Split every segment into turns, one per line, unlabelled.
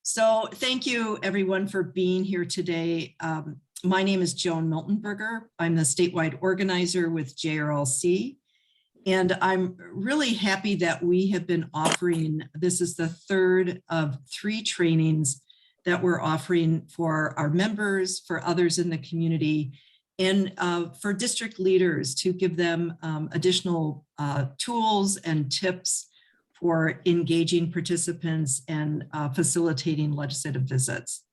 So thank you everyone for being here today. My name is Joan Miltenberger. I'm the statewide organizer with JRLC. And I'm really happy that we have been offering, this is the third of 3 trainings that we're offering for our members, for others in the community, and for district leaders to give them additional tools and tips for engaging participants and facilitating legislative visits.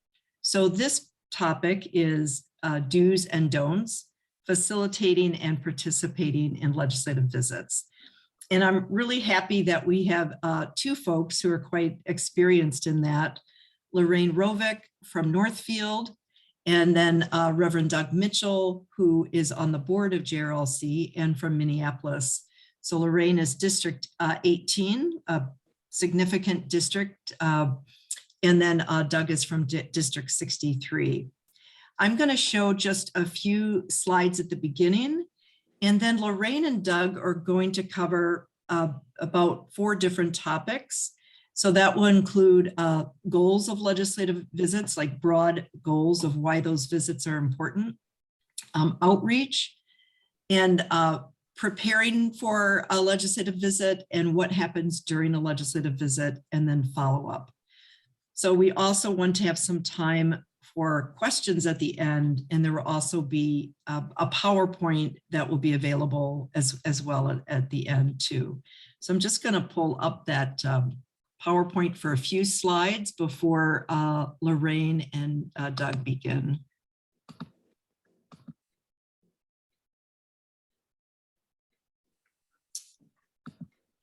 So this topic is do's and don'ts, facilitating and participating in legislative visits. And I'm really happy that we have 2 folks who are quite experienced in that. Lorraine Rovick from Northfield, and then Reverend Doug Mitchell, who is on the board of JRLC and from Minneapolis. So Lorraine is District 18, a significant district, and then Doug is from District 63. I'm going to show just a few slides at the beginning, and then Lorraine and Doug are going to cover about 4 different topics. So that will include goals of legislative visits, like broad goals of why those visits are important, outreach, and preparing for a legislative visit and what happens during a legislative visit, and then follow up. So we also want to have some time for questions at the end, and there will also be a PowerPoint that will be available as well at the end too. So I'm just going to pull up that PowerPoint for a few slides before Lorraine and Doug begin.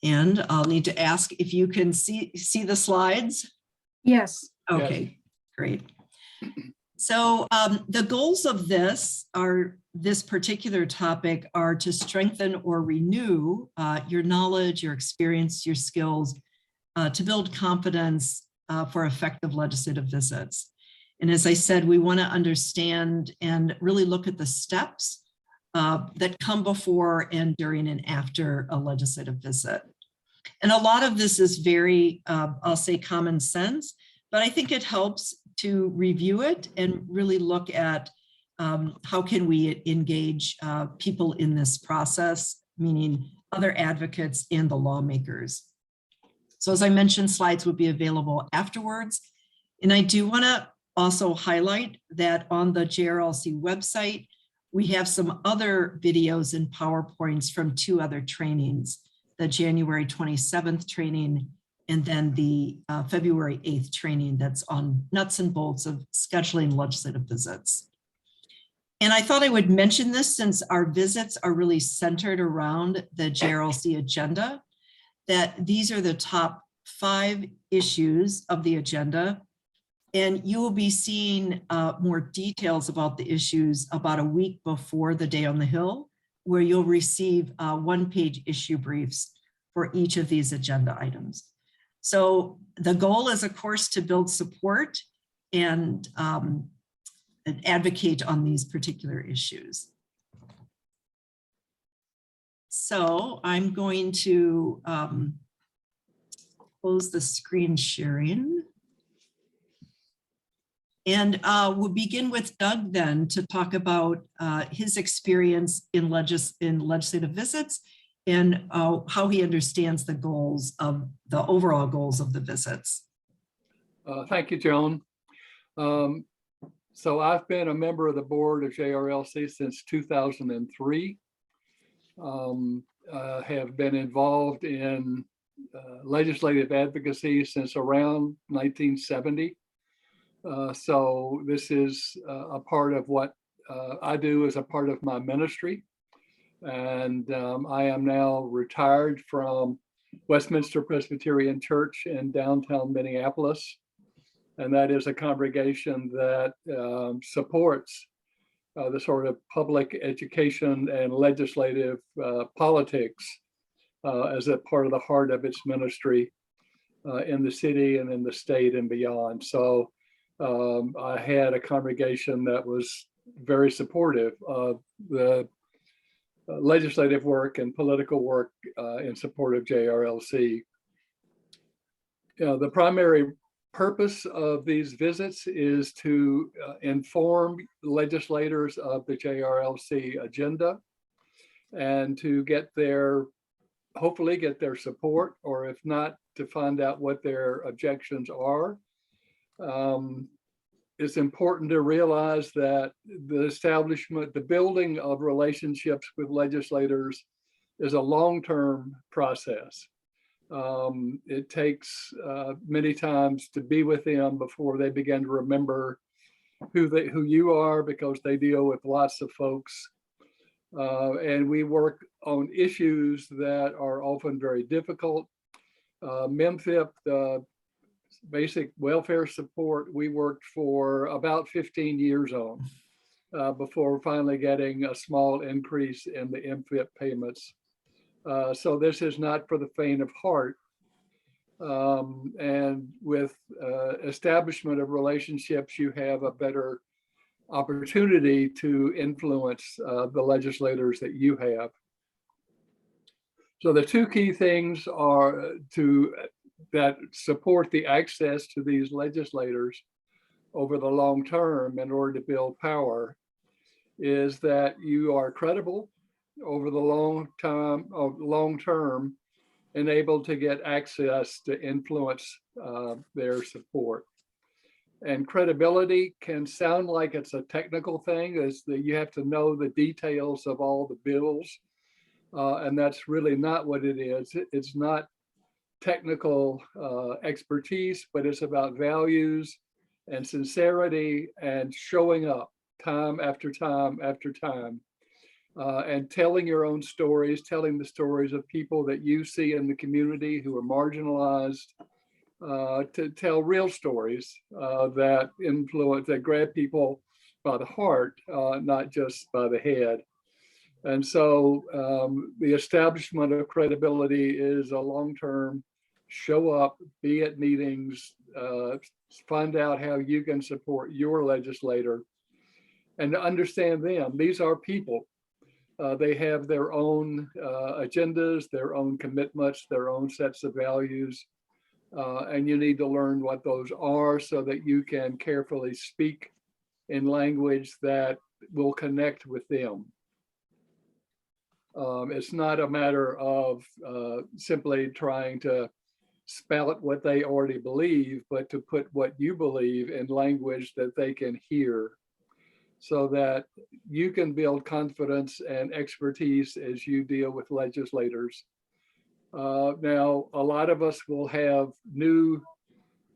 And I'll need to ask if you can see the slides.
Yes.
Okay, yes. Great. So the goals of this particular topic are to strengthen or renew your knowledge, your experience, your skills, to build confidence for effective legislative visits. And as I said, we want to understand and really look at the steps that come before and during and after a legislative visit. And a lot of this is very, I'll say, common sense, but I think it helps to review it and really look at how can we engage people in this process, meaning other advocates and the lawmakers. So as I mentioned, slides will be available afterwards. And I do want to also highlight that on the JRLC website, we have some other videos and PowerPoints from 2 other trainings, the January 27th training, and then the February 8th training that's on nuts and bolts of scheduling legislative visits. And I thought I would mention this since our visits are really centered around the JRLC agenda, that these are the top 5 issues of the agenda. And you will be seeing more details about the issues about a week before the Day on the Hill, where you'll receive 1-page issue briefs for each of these agenda items. So the goal is, of course, to build support and advocate on these particular issues. So I'm going to close the screen sharing. And we'll begin with Doug then to talk about his experience in legislative visits and how he understands the goals of the overall goals of the visits.
Thank you, Joan. So I've been a member of the board of JRLC since 2003. Have been involved in legislative advocacy since around 1970. So this is a part of what I do as a part of my ministry. And I am now retired from Westminster Presbyterian Church in downtown Minneapolis. And that is a congregation that supports the sort of public education and legislative politics as a part of the heart of its ministry in the city and in the state and beyond. So I had a congregation that was very supportive of the legislative work and political work in support of JRLC. The primary purpose of these visits is to inform legislators of the JRLC agenda and to get hopefully get their support, or if not, to find out what their objections are. It's important to realize that the building of relationships with legislators is a long-term process. It takes many times to be with them before they begin to remember who you are, because they deal with lots of folks. And we work on issues that are often very difficult. MemFIP, the basic welfare support, we worked for about 15 years on before finally getting a small increase in the MFIP payments. So this is not for the faint of heart. And with establishment of relationships, you have a better opportunity to influence the legislators that you have. So the two key things are that support the access to these legislators over the long term in order to build power is that you are credible over the long term and able to get access to influence their support. And credibility can sound like it's a technical thing, is that you have to know the details of all the bills. And that's really not what it is. It's not technical expertise, but it's about values and sincerity and showing up time after time after time. And telling your own stories, telling the stories of people that you see in the community who are marginalized, to tell real stories that influence, that grab people by the heart, not just by the head. And so the establishment of credibility is a long-term show up, be at meetings, find out how you can support your legislator, and to understand them. These are people. They have their own agendas, their own commitments, their own sets of values. And you need to learn what those are so that you can carefully speak in language that will connect with them. It's not a matter of simply trying to spout what they already believe, but to put what you believe in language that they can hear, so that you can build confidence and expertise as you deal with legislators. Now, a lot of us will have new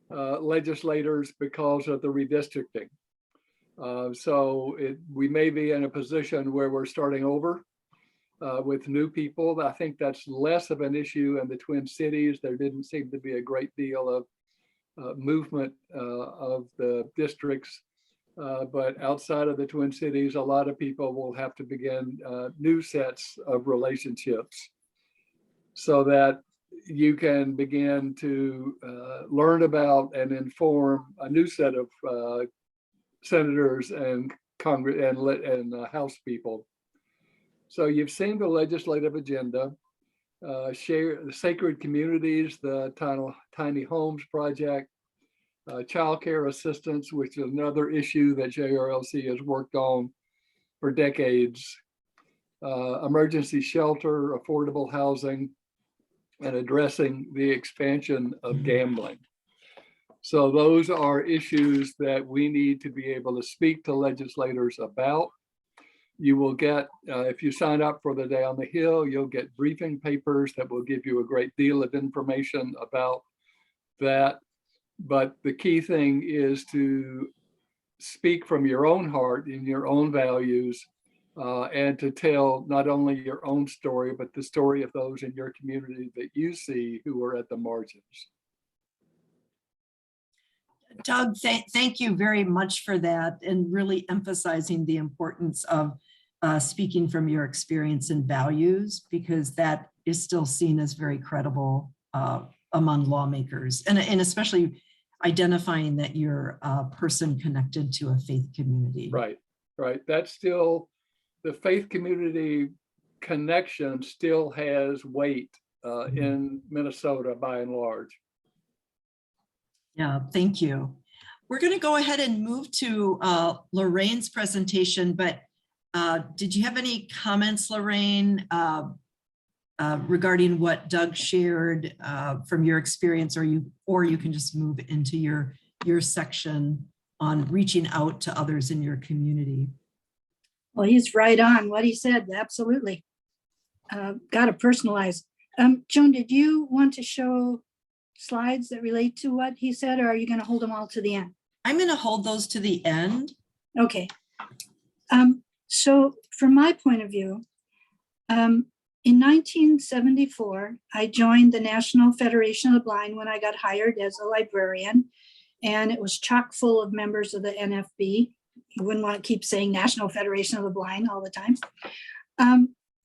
legislators because of the redistricting. So we may be in a position where we're starting over with new people. I think that's less of an issue in the Twin Cities. There didn't seem to be a great deal of movement of the districts. But outside of the Twin Cities, a lot of people will have to begin new sets of relationships so that you can begin to learn about and inform a new set of senators and Congress and House people. So you've seen the legislative agenda, share the sacred communities, the tiny homes project, child care assistance, which is another issue that JRLC has worked on for decades, emergency shelter, affordable housing, and addressing the expansion of gambling. So those are issues that we need to be able to speak to legislators about. You will get, if you sign up for the Day on the Hill, you'll get briefing papers that will give you a great deal of information about that. But the key thing is to speak from your own heart and your own values, and to tell not only your own story, but the story of those in your community that you see who are at the margins.
Doug, thank you very much for that, and really emphasizing the importance of speaking from your experience and values, because that is still seen as very credible among lawmakers, and especially identifying that you're a person connected to a faith community.
Right, right. That's still, the faith community connection still has weight in Minnesota by and large.
Yeah, thank you. We're going to go ahead and move to Lorraine's presentation, but did you have any comments, Lorraine, regarding what Doug shared from your experience, or you can just move into your section on reaching out to others in your community?
Well, he's right on what he said. Absolutely. Got to personalize. Joan, did you want to show slides that relate to what he said, or are you going to hold them all to the end?
I'm going to hold those to the end.
Okay. So from my point of view, in 1974, I joined the National Federation of the Blind when I got hired as a librarian, and it was chock full of members of the NFB. You wouldn't want to keep saying National Federation of the Blind all the time.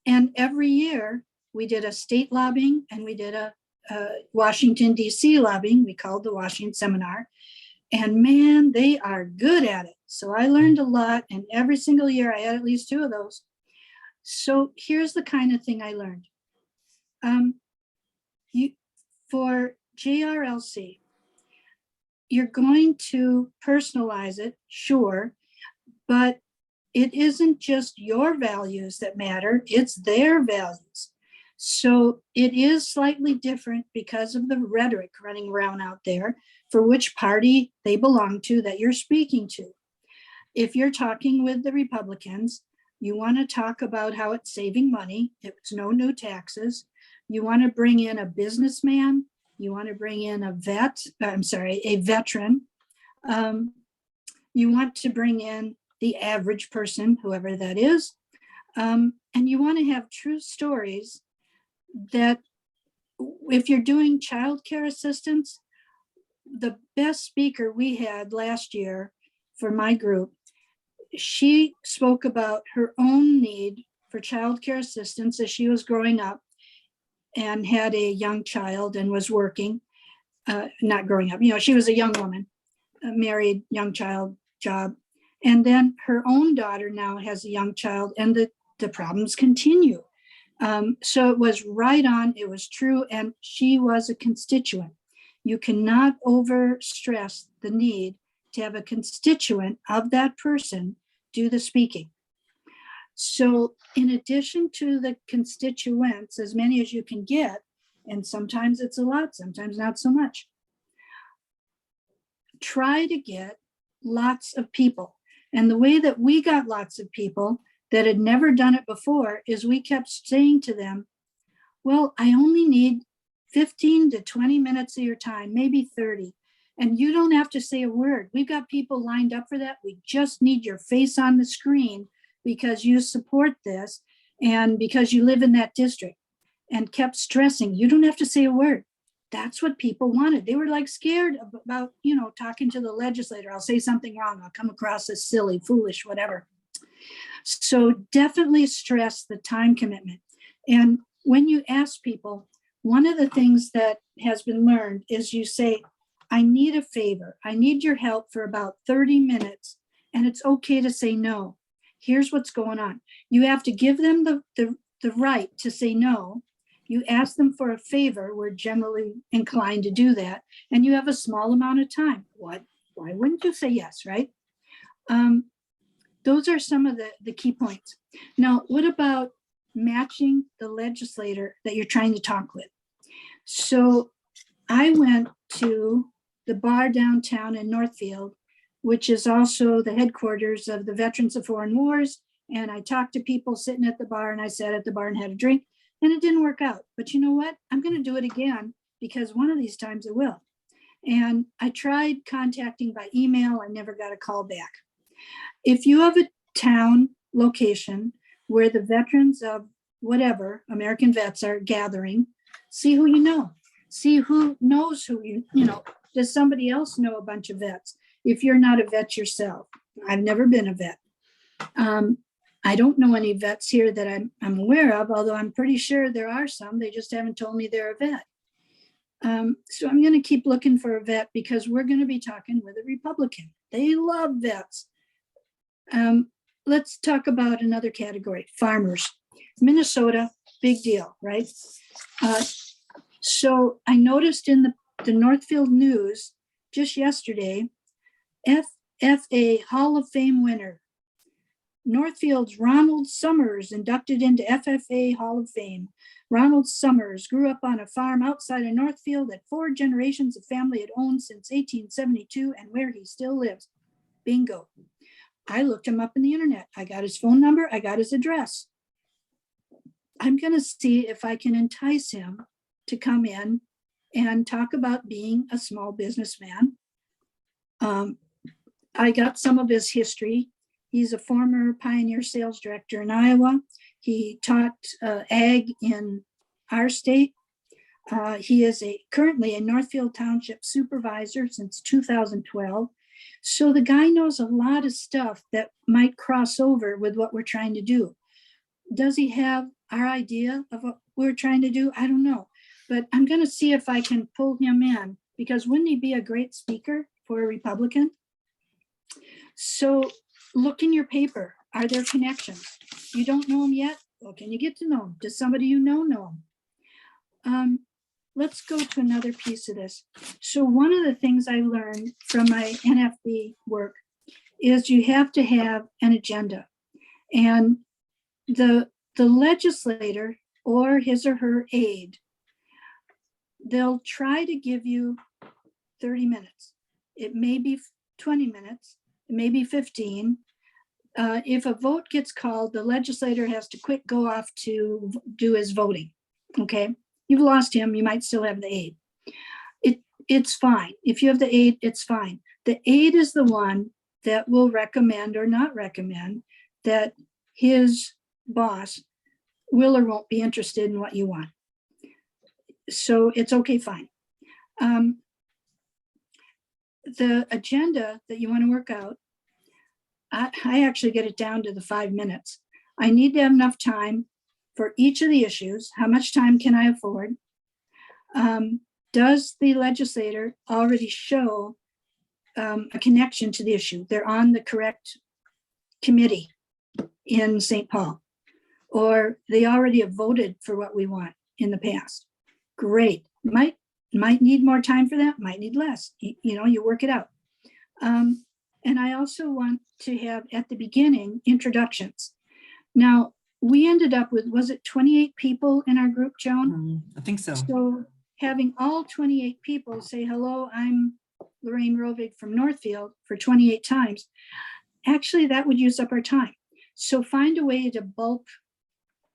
And every year we did a state lobbying and we did a Washington, DC lobbying. We called the Washington Seminar. And man, they are good at it. So I learned a lot, and every single year I had at least 2 of those. So here's the kind of thing I learned. For JRLC, you're going to personalize it, sure, but it isn't just your values that matter, it's their values. So it is slightly different because of the rhetoric running around out there for which party they belong to that you're speaking to. If you're talking with the Republicans, you want to talk about how it's saving money, it's no new taxes. You want to bring in a businessman, you want to bring in a veteran. You want to bring in the average person, whoever that is. And you want to have true stories that if you're doing childcare assistance, the best speaker we had last year for my group, she spoke about her own need for childcare assistance as she was growing up and had a young child and was working, not growing up, she was a young woman, a married young child job. And then her own daughter now has a young child, and the problems continue. So it was right on, it was true, and she was a constituent. You cannot overstress the need to have a constituent of that person do the speaking. So in addition to the constituents, as many as you can get, and sometimes it's a lot, sometimes not so much, try to get lots of people. And the way that we got lots of people that had never done it before is we kept saying to them, well, I only need 15 to 20 minutes of your time, maybe 30. And you don't have to say a word. We've got people lined up for that. We just need your face on the screen because you support this and because you live in that district. And kept stressing, you don't have to say a word. That's what people wanted. They were like scared about, talking to the legislator. I'll say something wrong. I'll come across as silly, foolish, whatever. So definitely stress the time commitment. And when you ask people, one of the things that has been learned is you say, I need a favor. I need your help for about 30 minutes. And it's okay to say no. Here's what's going on. You have to give them the right to say no. You ask them for a favor. We're generally inclined to do that. And you have a small amount of time. Why wouldn't you say yes, right? Those are some of the key points. Now, what about matching the legislator that you're trying to talk with? So I went to the bar downtown in Northfield, which is also the headquarters of the Veterans of Foreign Wars. And I talked to people sitting at the bar, and I sat at the bar and had a drink, and it didn't work out. But you know what? I'm going to do it again because one of these times it will. And I tried contacting by email. I never got a call back. If you have a town location where the veterans of whatever, American vets are gathering, see who you know. See who knows who you know. Does somebody else know a bunch of vets? If you're not a vet yourself, I've never been a vet. I don't know any vets here that I'm aware of, although I'm pretty sure there are some. They just haven't told me they're a vet. So I'm going to keep looking for a vet because we're going to be talking with a Republican. They love vets. Let's talk about another category, farmers. Minnesota, big deal, right? So I noticed in the Northfield News just yesterday, FFA Hall of Fame winner, Northfield's Ronald Summers inducted into FFA Hall of Fame. Ronald Summers grew up on a farm outside of Northfield that 4 generations of family had owned since 1872 and where he still lives. Bingo. I looked him up in the internet. I got his phone number. I got his address. I'm going to see if I can entice him to come in and talk about being a small businessman. I got some of his history. He's a former Pioneer sales director in Iowa. He taught ag in our state. He is currently a Northfield Township supervisor since 2012. So the guy knows a lot of stuff that might cross over with what we're trying to do. Does he have our idea of what we're trying to do? I don't know, but I'm going to see if I can pull him in, because wouldn't he be a great speaker for a Republican? So look in your paper. Are there connections? You don't know them yet? Well, can you get to know them? Does somebody you know them? Let's go to another piece of this. So one of the things I learned from my NFB work is you have to have an agenda. And the legislator or his or her aide, they'll try to give you 30 minutes. It may be 20 minutes, it may be 15. If a vote gets called, the legislator has to quick go off to do his voting, okay? You've lost him, you might still have the aide. It's fine. If you have the aide, it's fine. The aide is the one that will recommend or not recommend that his boss will or won't be interested in what you want. So it's okay, fine. The agenda that you want to work out, I actually get it down to the 5 minutes. I need to have enough time for each of the issues. How much time can I afford? Does the legislator already show a connection to the issue? They're on the correct committee in St. Paul, or they already have voted for what we want in the past. Great. Might need more time for that, might need less. You work it out. And I also want to have at the beginning introductions. Now, we ended up with, was it 28 people in our group, Joan?
I think so.
So having all 28 people say, hello, I'm Lorraine Rovig from Northfield for 28 times, actually that would use up our time. So find a way to bulk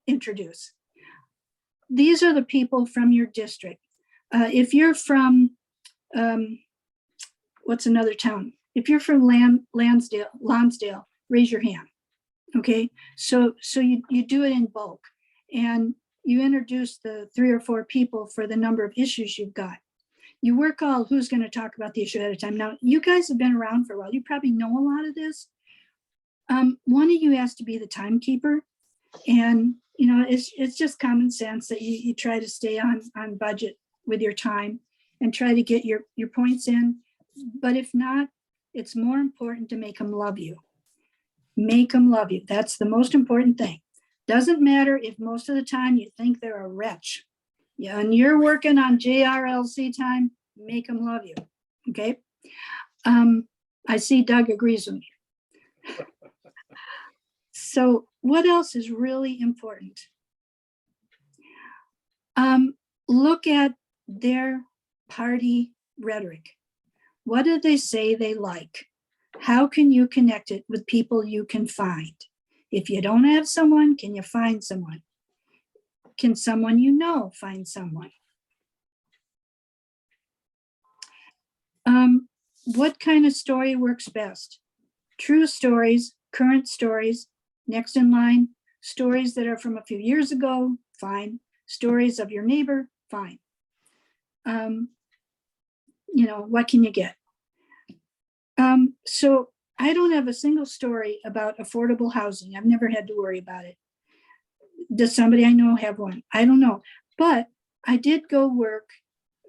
introduce. These are the people from your district. If you're from, what's another town? If you're from Lonsdale, raise your hand. Okay, so you do it in bulk, and you introduce the 3 or 4 people for the number of issues you've got. You work all who's going to talk about the issue at a time. Now, you guys have been around for a while. You probably know a lot of this. One of you has to be the timekeeper, and it's just common sense that you try to stay on budget with your time and try to get your points in. But if not, it's more important to make them love you. Make them love you. That's the most important thing. Doesn't matter if most of the time you think they're a wretch. Yeah, and you're working on JRLC time, make them love you. Okay. I see Doug agrees with me. So what else is really important? Look at their party rhetoric. What do they say they like? How can you connect it with people you can find? If you don't have someone, can you find someone? Can someone you know find someone? What kind of story works best? True stories, current stories, next in line, stories that are from a few years ago, fine. Stories of your neighbor, fine. What can you get? So I don't have a single story about affordable housing. I've never had to worry about it. Does somebody I know have one? I don't know. But I did go work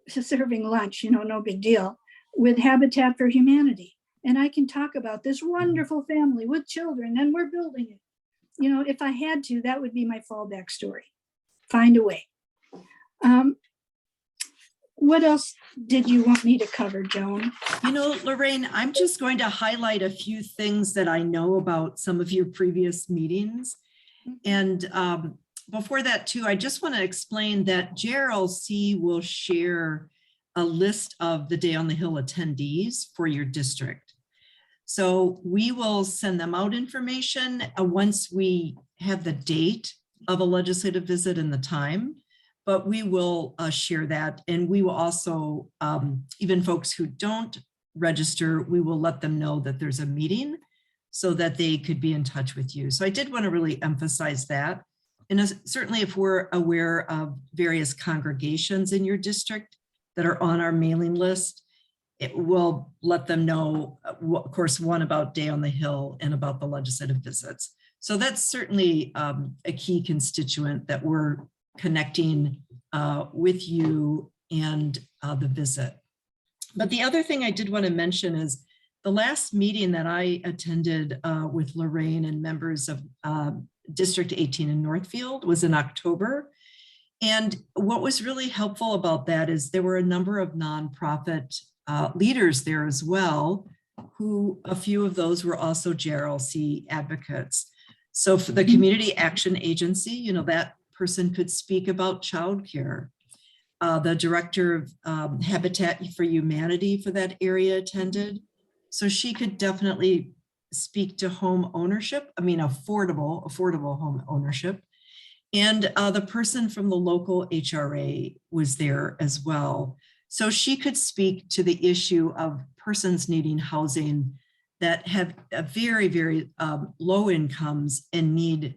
serving lunch, no big deal, with Habitat for Humanity. And I can talk about this wonderful family with children, and we're building it. If I had to, that would be my fallback story. Find a way. what else did you want me to cover, Joan?
You know, Lorraine, I'm just going to highlight a few things that I know about some of your previous meetings. And before that too, I just want to explain that JRLC will share a list of the Day on the Hill attendees for your district. So we will send them out information once we have the date of a legislative visit and the time, but we will share that. And we will also, even folks who don't register, we will let them know that there's a meeting so that they could be in touch with you. So I did want to really emphasize that. And certainly if we're aware of various congregations in your district that are on our mailing list, it will let them know, of course, one about Day on the Hill and about the legislative visits. So that's certainly a key constituent that we're connecting with you and the visit. But the other thing I did want to mention is the last meeting that I attended with Lorraine and members of District 18 in Northfield was in October. And what was really helpful about that is there were a number of nonprofit leaders there as well, who a few of those were also JRLC advocates. So for the Community Action Agency, you know, that person could speak about childcare. The director of Habitat for Humanity for that area attended. So she could definitely speak to home ownership. I mean, affordable home ownership. And the person from the local HRA was there as well. So she could speak to the issue of persons needing housing that have a very, very low incomes and need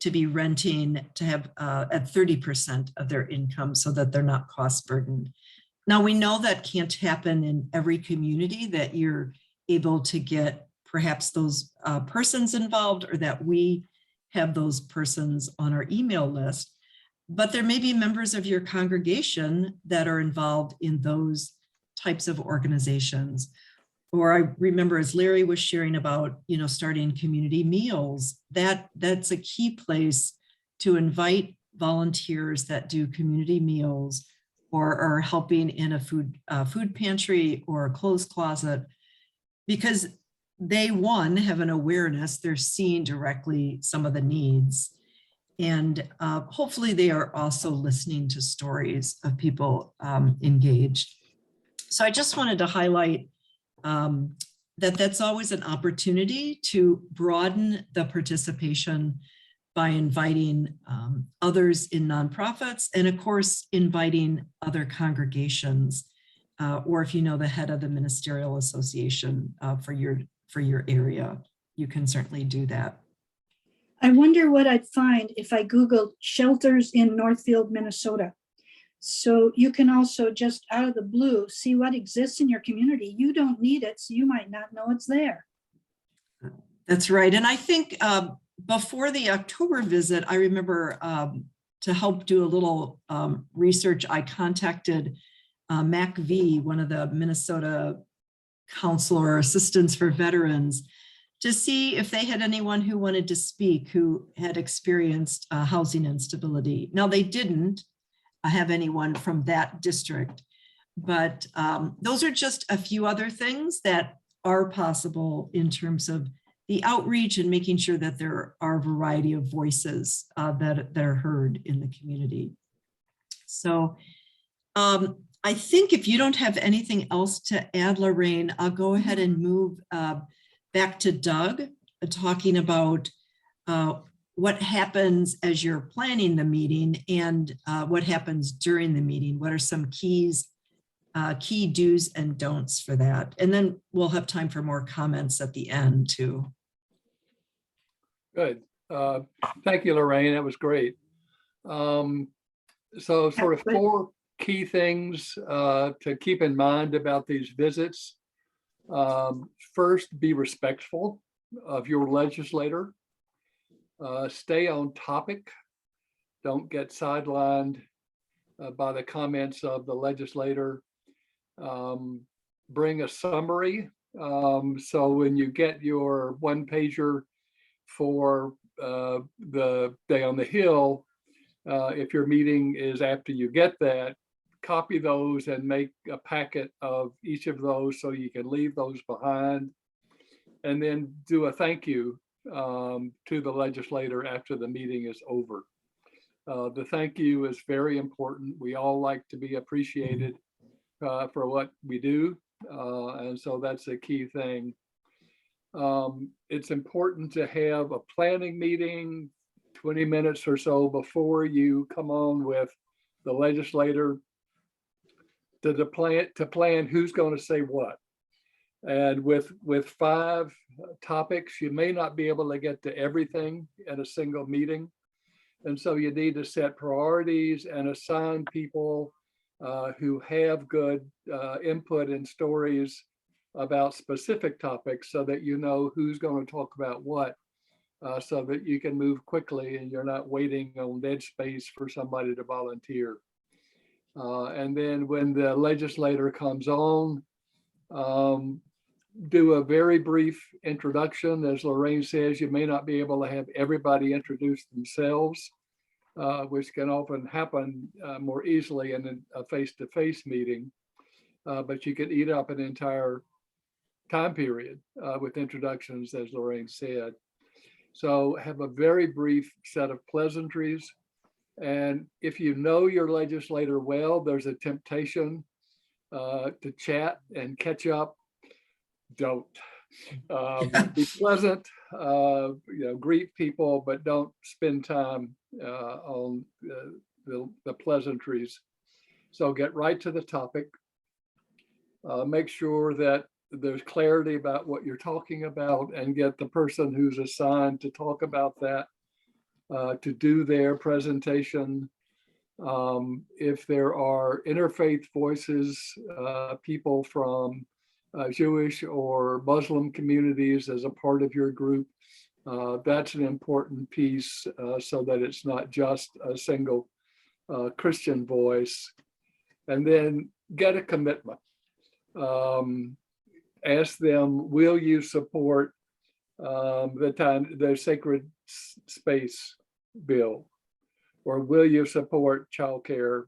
to be renting to have at 30% of their income so that they're not cost burdened. Now we know that can't happen in every community, that you're able to get perhaps those persons involved, or that we have those persons on our email list, but there may be members of your congregation that are involved in those types of organizations. Or I remember as Larry was sharing about, you know, starting community meals, that's a key place to invite volunteers that do community meals or are helping in a food pantry or a clothes closet, because they, one, have an awareness, they're seeing directly some of the needs. And hopefully they are also listening to stories of people engaged. So I just wanted to highlight that that's always an opportunity to broaden the participation by inviting others in nonprofits, and of course, inviting other congregations, or if you know the head of the ministerial association for your area, you can certainly do that.
I wonder what I'd find if I Googled shelters in Northfield, Minnesota. So you can also just out of the blue see what exists in your community. You don't need it, so you might not know it's there.
That's right. And I think before the October visit, I remember to help do a little research, I contacted Mac V, one of the Minnesota counselor assistants for veterans, to see if they had anyone who wanted to speak who had experienced housing instability. Now they didn't have anyone from that district, but those are just a few other things that are possible in terms of the outreach and making sure that there are a variety of voices that are heard in the community. So I think if you don't have anything else to add, Lorraine, I'll go ahead and move back to Doug, talking about what happens as you're planning the meeting and what happens during the meeting. What are some key do's and don'ts for that? And then we'll have time for more comments at the end too.
Good. Thank you, Lorraine. That was great. So sort of 4 key things to keep in mind about these visits. First, be respectful of your legislator. Stay on topic. Don't get sidelined by the comments of the legislator. Bring a summary. So when you get your 1-pager for the Day on the Hill, if your meeting is after you get that, copy those and make a packet of each of those so you can leave those behind. And then do a thank you to the legislator after the meeting is over. The thank you is very important. We all like to be appreciated for what we do. And so that's a key thing. It's important to have a planning meeting 20 minutes or so before you come on with the legislator to plan who's going to say what. And with 5 topics, you may not be able to get to everything in a single meeting. And so you need to set priorities and assign people who have good input and stories about specific topics so that you know who's going to talk about what, so that you can move quickly and you're not waiting on dead space for somebody to volunteer. And then when the legislator comes on, do a very brief introduction. As Lorraine says, you may not be able to have everybody introduce themselves, which can often happen more easily in a face-to-face meeting, but you could eat up an entire time period with introductions, as Lorraine said. So have a very brief set of pleasantries. And if you know your legislator well, there's a temptation to chat and catch up. Don't. Be pleasant, greet people, but don't spend time on the pleasantries. So get right to the topic. Make sure that there's clarity about what you're talking about and get the person who's assigned to talk about that to do their presentation. If there are interfaith voices, people from Jewish or Muslim communities as a part of your group, that's an important piece so that it's not just a single Christian voice. And then get a commitment. Ask them, will you support the sacred space bill? Or will you support childcare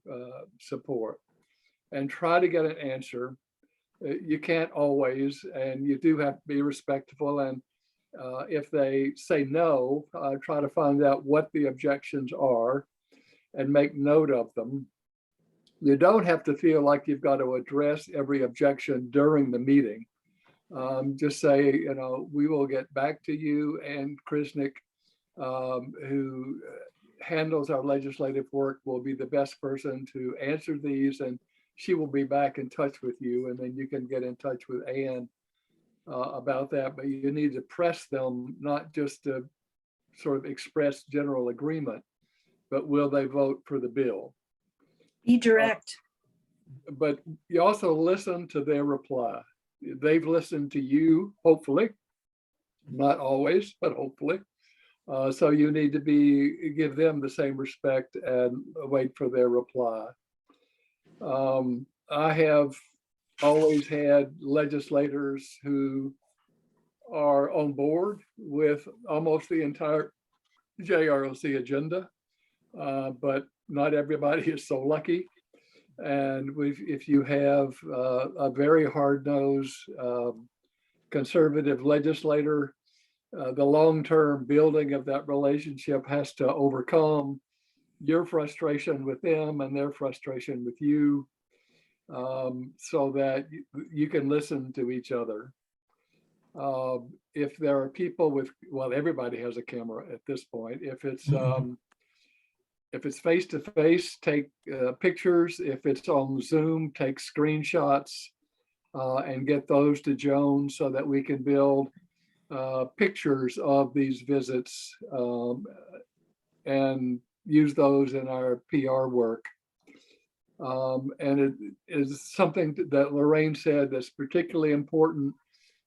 support? And try to get an answer. You can't always, and you do have to be respectful. And if they say no, try to find out what the objections are and make note of them. You don't have to feel like you've got to address every objection during the meeting. Just say, we will get back to you, and Krisnick, who handles our legislative work, will be the best person to answer these, and she will be back in touch with you, and then you can get in touch with Ann about that. But you need to press them, not just to sort of express general agreement, but will they vote for the bill?
Be direct.
But you also listen to their reply. They've listened to you, hopefully, not always, but hopefully. So you need to give them the same respect and wait for their reply. I have always had legislators who are on board with almost the entire JRLC agenda, but not everybody is so lucky. And if you have a very hard-nosed conservative legislator, the long-term building of that relationship has to overcome your frustration with them and their frustration with you, so that you can listen to each other. If there are people well, everybody has a camera at this point. If it's face-to-face, take pictures. If it's on Zoom, take screenshots and get those to Joan so that we can build pictures of these visits and use those in our PR work. And it is something that Lorraine said that's particularly important.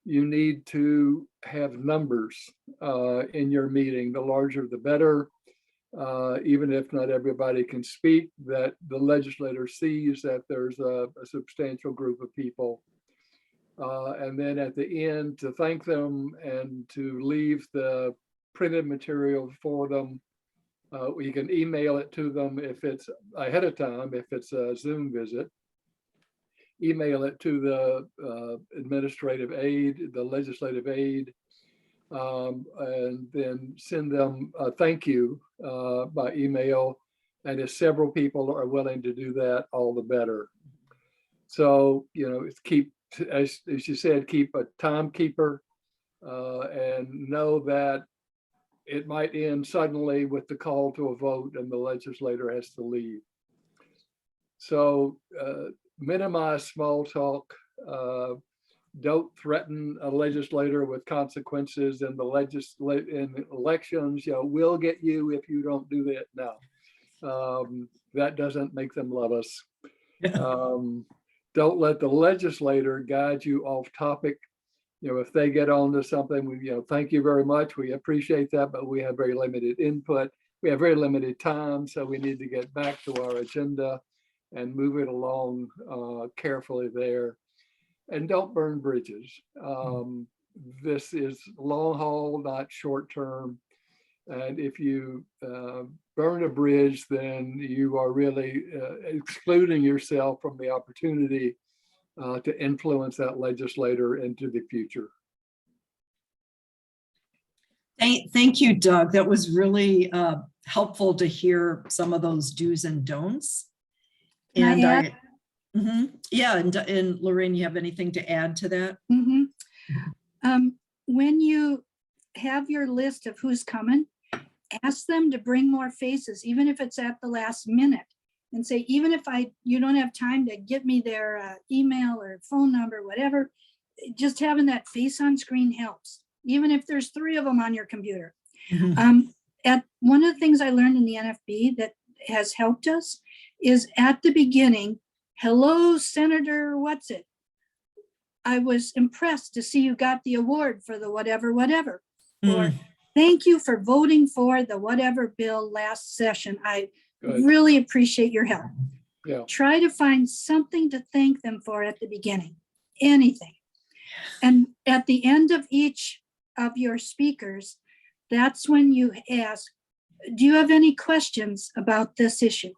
You need to have numbers in your meeting. The larger, the better. Even if not everybody can speak, that the legislator sees that there's a substantial group of people. And then at the end, to thank them and to leave the printed material for them You can email it to them if it's ahead of time, if it's a Zoom visit. Email it to the administrative aide, the legislative aide, and then send them a thank you by email. And if several people are willing to do that, all the better. So, you know, keep, as you said, keep a timekeeper and know that it might end suddenly with the call to a vote and the legislator has to leave. So minimize small talk. Don't threaten a legislator with consequences in in elections. You know, we'll get you if you don't do that now. That doesn't make them love us. Don't let the legislator guide you off topic. You know, if they get on to something, we, you know, thank you very much. We appreciate that, but we have very limited input. We have very limited time, so we need to get back to our agenda and move it along carefully there. And don't burn bridges. This is long haul, not short term. And if you burn a bridge, then you are really excluding yourself from the opportunity to influence that legislator into the future.
Thank you, Doug. That was really helpful to hear some of those do's and don'ts. And yeah, and Lorraine, you have anything to add to that?
When you have your list of who's coming, ask them to bring more faces, even if it's at the last minute, and say, even if you don't have time to get me their email or phone number, whatever, just having that face on screen helps, even if there's 3 of them on your computer. At one of the things I learned in the NFB that has helped us is at the beginning, hello, Senator, what's it? I was impressed to see you got the award for the whatever, or thank you for voting for the whatever bill last session. I really appreciate your help.
Yeah.
Try to find something to thank them for at the beginning, anything. And at the end of each of your speakers, that's when you ask, do you have any questions about this issue?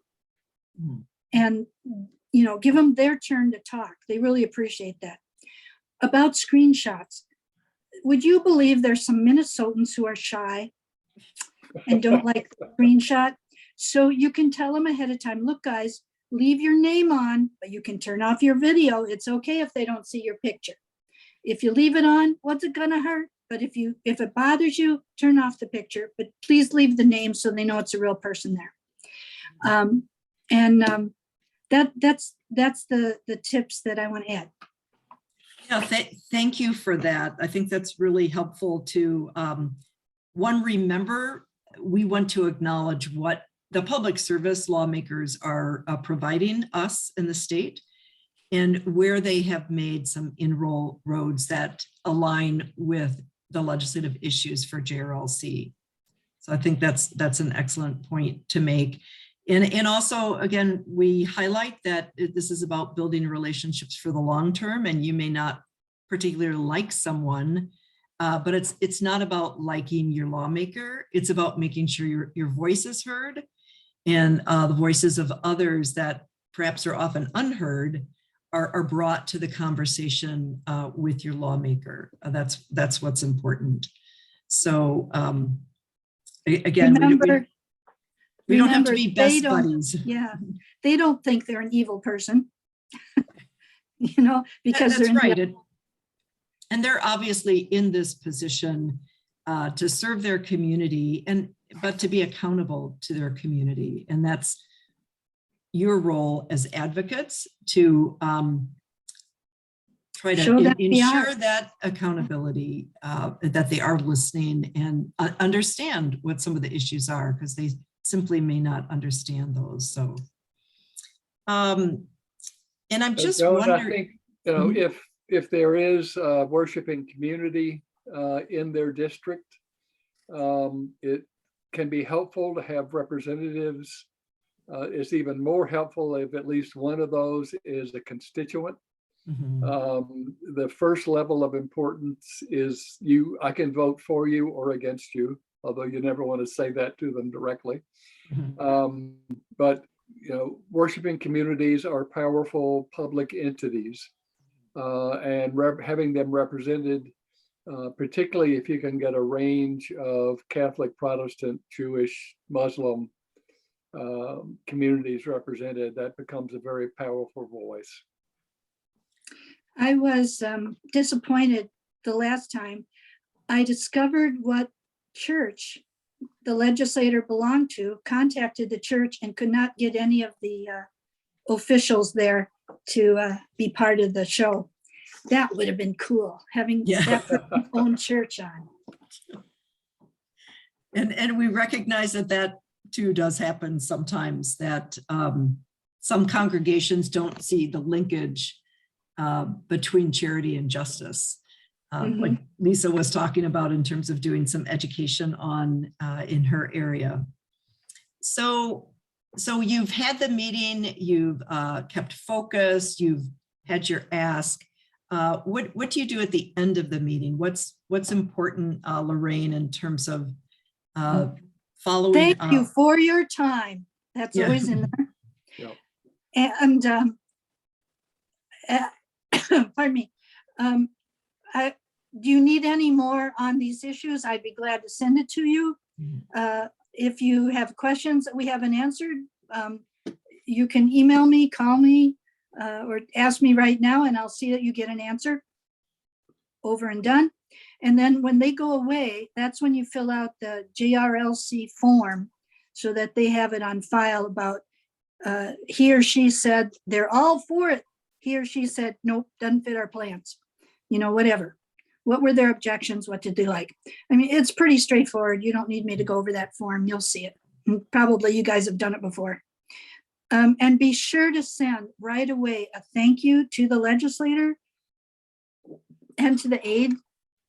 And, you know, give them their turn to talk. They really appreciate that. About screenshots, would you believe there's some Minnesotans who are shy and don't like the screenshot? So you can tell them ahead of time, look, guys, leave your name on, but you can turn off your video. It's okay if they don't see your picture. If you leave it on, what's it gonna hurt? But if it bothers you, turn off the picture, but please leave the name so they know it's a real person there. That's the tips that I want to add.
Yeah, thank you for that. I think that's really helpful to, one, remember, we want to acknowledge what the public service lawmakers are providing us in the state and where they have made some inroads that align with the legislative issues for JRLC. So I think that's an excellent point to make. And also, again, we highlight that this is about building relationships for the long term, and you may not particularly like someone, but it's not about liking your lawmaker. It's about making sure your voice is heard, and the voices of others that perhaps are often unheard are brought to the conversation with your lawmaker. That's what's important. So again,
Remember,
we don't have to be best buddies.
Yeah, they don't think they're an evil person, you know, because
that's
they're
right. And they're obviously in this position to serve their community, but to be accountable to their community. And that's your role as advocates to try to ensure that accountability, that they are listening and understand what some of the issues are, because they simply may not understand those. So, and I'm just wondering,
I think, you know, if there is a worshiping community in their district, it can be helpful to have representatives. It's even more helpful if at least one of those is a constituent. The first level of importance is I can vote for you or against you although you never want to say that to them directly.
Mhm.
But worshiping communities are powerful public entities, and having them represented, particularly if you can get a range of Catholic, Protestant, Jewish, Muslim communities represented, that becomes a very powerful voice.
I was disappointed the last time. I discovered what church the legislator belonged to, contacted the church and could not get any of the officials there to be part of the show. That would have been cool, having
Yeah.
that person's own church on.
And we recognize that too does happen sometimes, that some congregations don't see the linkage between charity and justice. Like Lisa was talking about in terms of doing some education on in her area. So you've had the meeting, you've kept focused, you've had your ask. What do you do at the end of the meeting? What's important, Lorraine, in terms of following?
Thank you for your time. That's
Yeah.
always in there.
Yeah.
And pardon me. Do you need any more on these issues? I'd be glad to send it to you. If you have questions that we haven't answered, you can email me, call me, or ask me right now, and I'll see that you get an answer. Over and done. And then when they go away, that's when you fill out the JRLC form so that they have it on file about he or she said they're all for it. He or she said, nope, doesn't fit our plans. Whatever. What were their objections? What did they like? I mean, it's pretty straightforward. You don't need me to go over that form. You'll see it. Probably you guys have done it before. And be sure to send right away a thank you to the legislator and to the aide.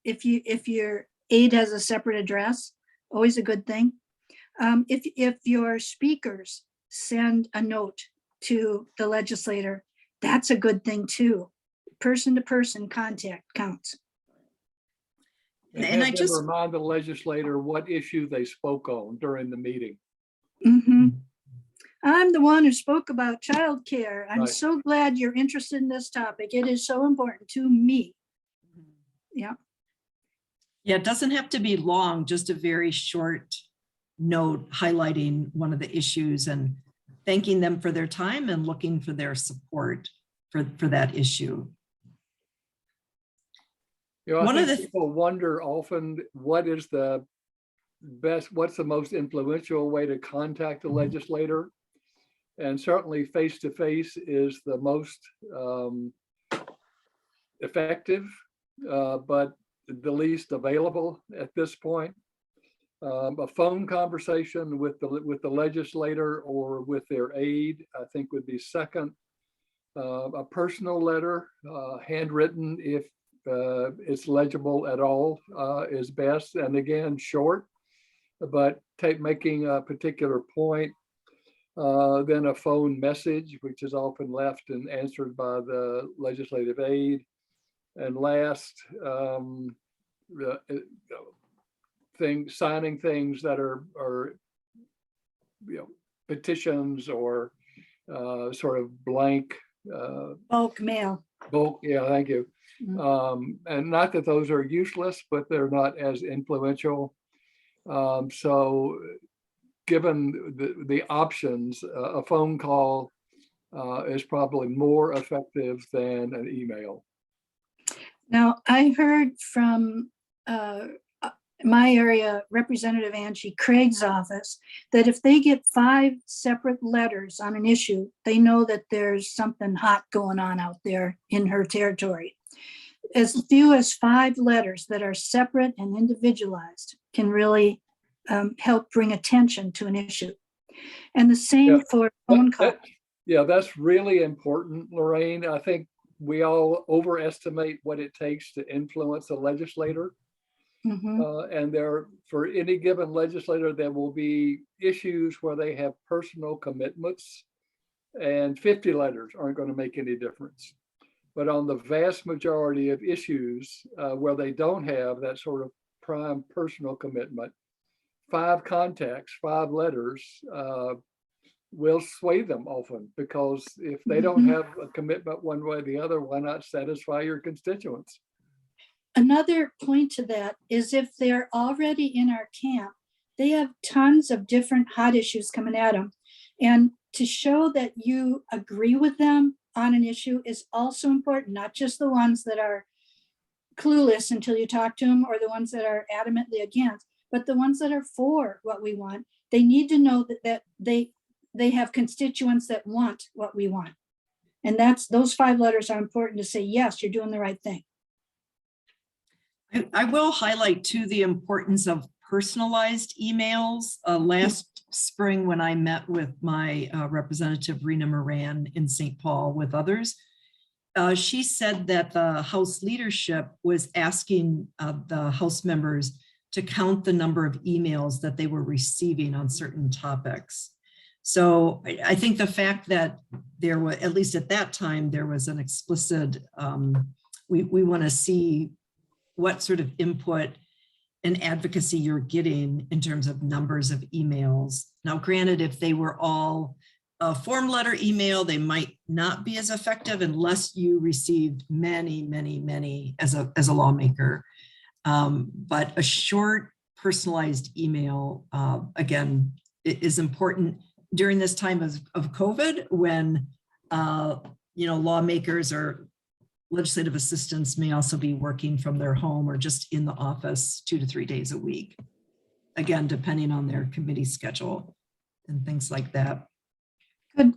If your aide has a separate address, always a good thing. If your speakers send a note to the legislator, that's a good thing too. Person-to-person contact counts.
And I just
remind the legislator what issue they spoke on during the meeting.
I'm the one who spoke about childcare. I'm
Right.
so glad you're interested in this topic. It is so important to me. Yeah.
Yeah, it doesn't have to be long, just a very short note highlighting one of the issues and thanking them for their time and looking for their support for that issue.
I think people wonder often what's the most influential way to contact a legislator? And certainly face-to-face is the most effective, but the least available at this point. A phone conversation with the legislator or with their aide, I think, would be second. A personal letter, handwritten, if it's legible at all, is best. And again, short, but making a particular point. Then a phone message, which is often left and answered by the legislative aide. And last, signing things that are petitions or sort of blank.
Bulk mail.
Bulk, yeah, thank you. And not that those are useless, but they're not as influential. So given the options, a phone call is probably more effective than an email.
Now, I heard from my area, Representative Angie Craig's office, that if they get 5 separate letters on an issue, they know that there's something hot going on out there in her territory. As few as 5 letters that are separate and individualized can really help bring attention to an issue. And the same for phone calls.
Yeah, that's really important, Lorraine. I think we all overestimate what it takes to influence a legislator. And for any given legislator, there will be issues where they have personal commitments, and 50 letters aren't going to make any difference. But on the vast majority of issues where they don't have that sort of prime personal commitment, 5 contacts, 5 letters, will sway them often, because if they don't
Mhm.
have a commitment one way or the other, why not satisfy your constituents?
Another point to that is if they're already in our camp, they have tons of different hot issues coming at them. And to show that you agree with them on an issue is also important, not just the ones that are clueless until you talk to them, or the ones that are adamantly against, but the ones that are for what we want. They need to know that they have constituents that want what we want. And those 5 letters are important to say, yes, you're doing the right thing.
I will highlight too the importance of personalized emails. Last spring, when I met with my representative Rena Moran in St. Paul with others, she said that the House leadership was asking the House members to count the number of emails that they were receiving on certain topics. So I think the fact that there was, at least at that time, there was an explicit, we want to see what sort of input and advocacy you're getting in terms of numbers of emails. Now, granted, if they were all a form letter email, they might not be as effective unless you received many as a lawmaker. But a short personalized email, again, is important during this time of COVID, when lawmakers or legislative assistants may also be working from their home or just in the office 2 to 3 days a week. Again, depending on their committee schedule and things like that.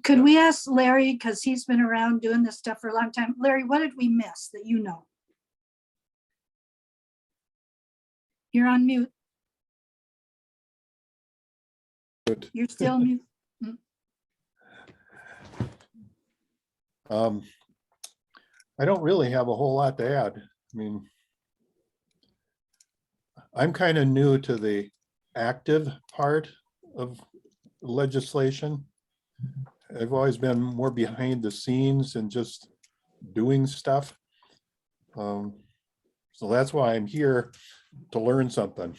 Could we ask Larry, because he's been around doing this stuff for a long time. Larry, what did we miss that you know? You're on mute.
Good.
You're still mute.
I don't really have a whole lot to add. I mean, I'm kind of new to the active part of legislation. I've always been more behind the scenes and just doing stuff. So that's why I'm here, to learn something.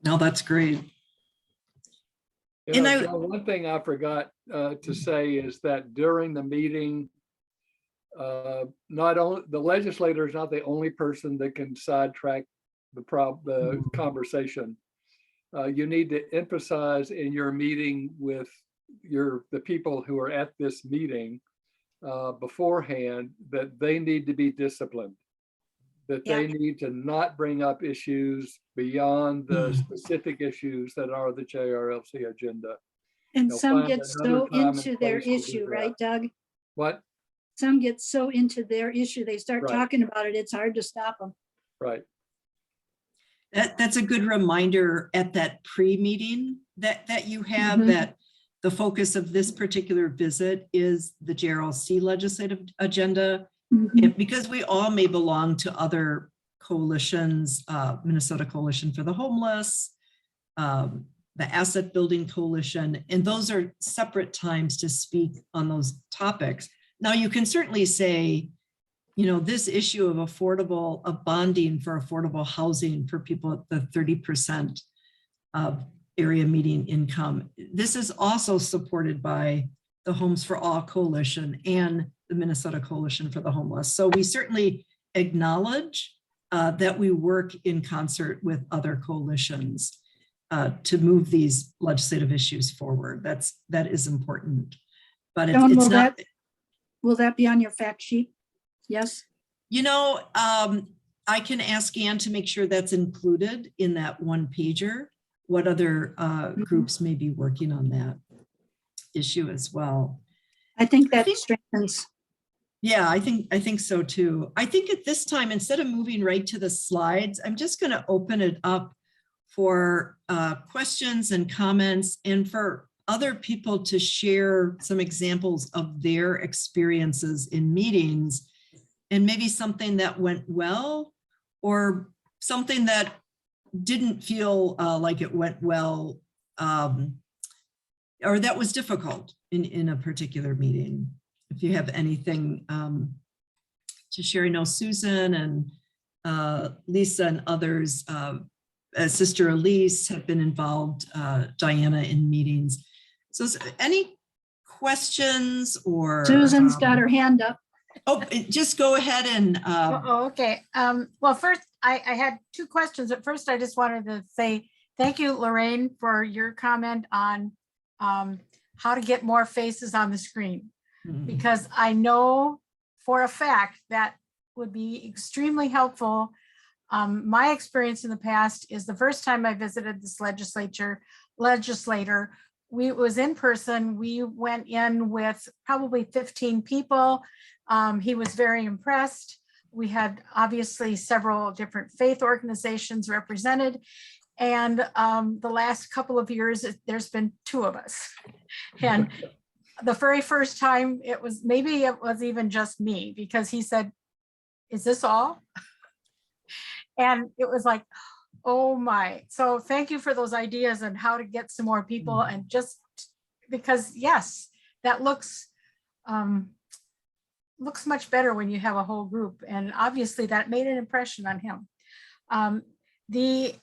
No, that's great.
John, one thing I forgot to say is that during the meeting, not only the legislator is not the only person that can sidetrack the conversation. You need to emphasize in your meeting with the people who are at this meeting beforehand that they need to be disciplined, that they need to not bring up issues beyond the specific issues that are the JRLC agenda.
And
They'll
some
find
get
another
so
time and
into their
place to do
issue,
that.
right, Doug?
What?
Some get so into their issue, they start
Right.
talking about it, it's hard to stop them.
Right.
That's a good reminder at that pre-meeting that you have,
Mhm.
that the focus of this particular visit is the JRLC legislative agenda.
Mhm.
Because we all may belong to other coalitions, Minnesota Coalition for the Homeless, the Asset Building Coalition, and those are separate times to speak on those topics. Now, you can certainly say, this issue of bonding for affordable housing for people at the 30% of area median income. This is also supported by the Homes for All Coalition and the Minnesota Coalition for the Homeless. So we certainly acknowledge that we work in concert with other coalitions to move these legislative issues forward. That is important. But
Dawn,
it's not.
Will that be on your fact sheet? Yes.
I can ask Ann to make sure that's included in that one pager. What other groups may be working on that issue as well.
I think that strengthens.
Yeah, I think so too. I think at this time, instead of moving right to the slides, I'm just going to open it up for questions and comments, and for other people to share some examples of their experiences in meetings, and maybe something that went well or something that didn't feel like it went well, or that was difficult in a particular meeting. If you have anything to share. I know Susan and Lisa and others Sister Elise have been involved, Diana, in meetings. So any questions or?
Susan's got her hand up.
Oh, just go ahead and.
Oh, okay. Well, first, I had two questions. At first, I just wanted to say thank you, Lorraine, for your comment on how to get more faces on the screen, because I know for a fact that would be extremely helpful. My experience in the past is the first time I visited this legislator, it was in person. We went in with probably 15 people. He was very impressed. We had obviously several different faith organizations represented. And the last couple of years, there's been 2 of us. And the very first time maybe it was even just me, because he said, "Is this all?" And it was like, oh my. So thank you for those ideas on how to get some more people, and just because, yes, that looks much better when you have a whole group. And obviously that made an impression on him. The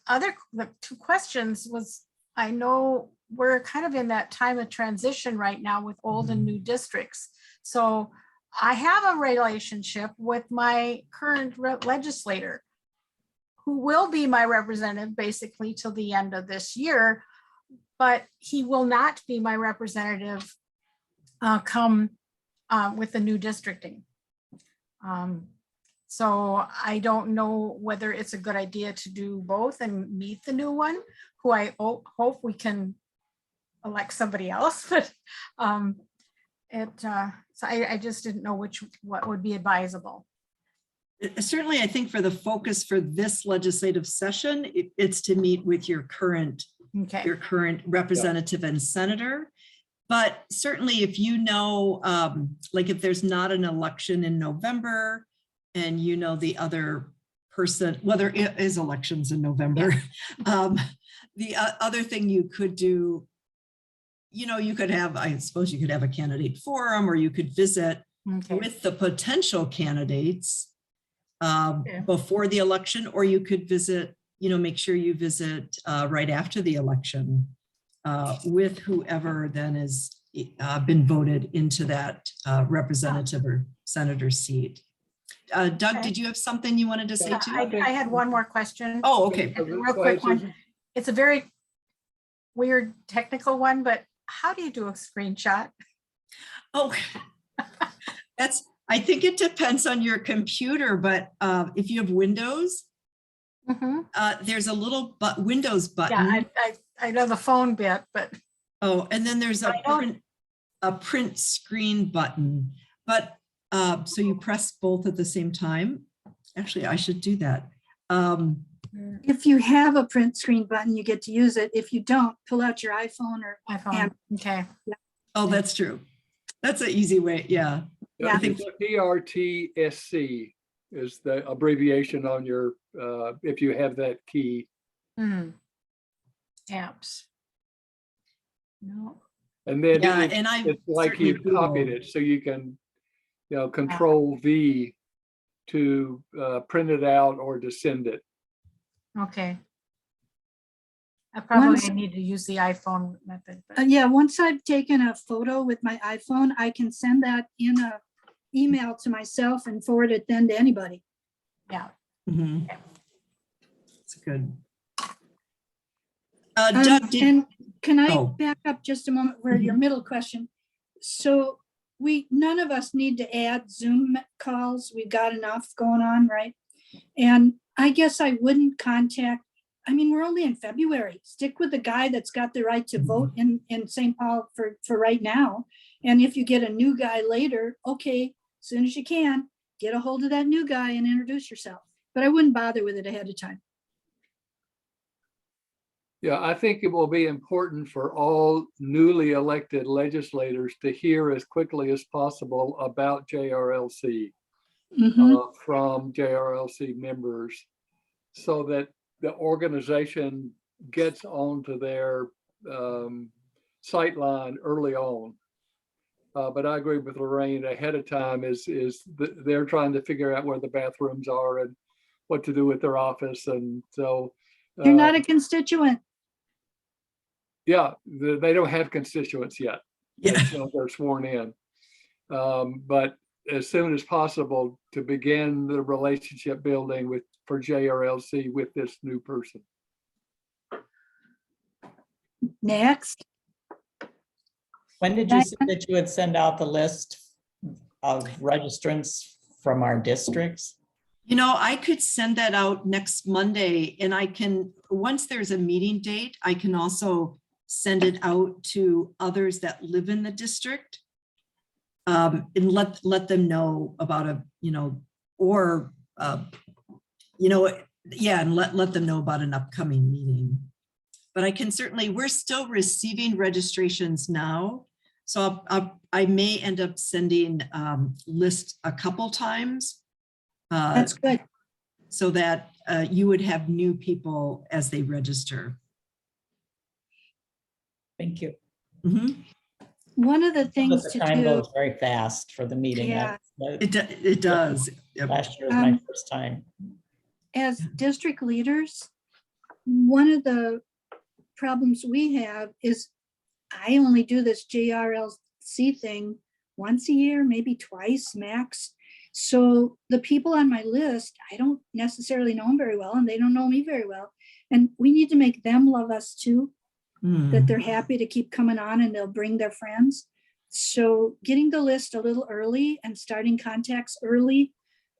2 questions was, I know we're kind of in that time of transition right now with old and new districts. So I have a relationship with my current legislator, who will be my representative basically till the end of this year, but he will not be my representative come with the new districting. So I don't know whether it's a good idea to do both and meet the new one, who I hope we can elect somebody else, but so I just didn't know what would be advisable.
Certainly, I think for the focus for this legislative session, it's to meet with your current representative and senator. But certainly if you know, like if there's not an election in November and you know the other person, whether it is elections in November, the other thing you could do, you could have, I suppose you could have a candidate forum, or you could visit with the potential candidates before the election, or you could visit, make sure you visit right after the election with whoever then has been voted into that representative or senator seat. Doug, did you have something you wanted to say too?
I had one more question.
Oh, okay.
A real quick one. It's a very weird technical one, but how do you do a screenshot?
Oh, I think it depends on your computer, but if you have Windows, there's a little Windows button.
Yeah, I know the phone bit, but.
Oh, and then there's a print screen button, but so you press both at the same time. Actually, I should do that.
If you have a print screen button, you get to use it. If you don't, pull out your iPhone or
iPhone. Okay.
Oh, that's true. That's an easy way. Yeah.
I think DRTSC is the abbreviation on your, if you have that key.
Apps. No.
And then
it's
like you've copied it, so you can, Control V to print it out or to send it.
Okay. I probably need to use the iPhone method.
Yeah, once I've taken a photo with my iPhone, I can send that in a email to myself and forward it then to anybody.
Yeah.
That's good. Doug,
and can I back up just a moment where your middle question? So none of us need to add Zoom calls. We've got enough going on, right? And I guess I wouldn't contact, we're only in February. Stick with the guy that's got the right to vote in St. Paul for right now. And if you get a new guy later, okay, as soon as you can, get a hold of that new guy and introduce yourself. But I wouldn't bother with it ahead of time.
Yeah, I think it will be important for all newly elected legislators to hear as quickly as possible about JRLC from JRLC members, so that the organization gets onto their sightline early on. But I agree with Lorraine, ahead of time they're trying to figure out where the bathrooms are and what to do with their office. And so
You're not a constituent.
Yeah, they don't have constituents yet
Yeah.
until they're sworn in. But as soon as possible to begin the relationship building for JRLC with this new person.
Next.
When did you say that you would send out the list of registrants from our districts?
You know, I could send that out next Monday, and I can, once there's a meeting date, I can also send it out to others that live in the district. And let them know about and let them know about an upcoming meeting. But I can certainly, we're still receiving registrations now. So I may end up sending list a couple times.
That's good.
So that you would have new people as they register.
Thank you.
Mhm.
One of the things
The
to
time
do,
goes very fast for the meeting.
Yeah.
It does. Yep.
Last year was my first time.
as district leaders, one of the problems we have is I only do this JRLC thing once a year, maybe twice max. So the people on my list, I don't necessarily know them very well, and they don't know me very well. And we need to make them love us too, that they're happy to keep coming on and they'll bring their friends. So getting the list a little early and starting contacts early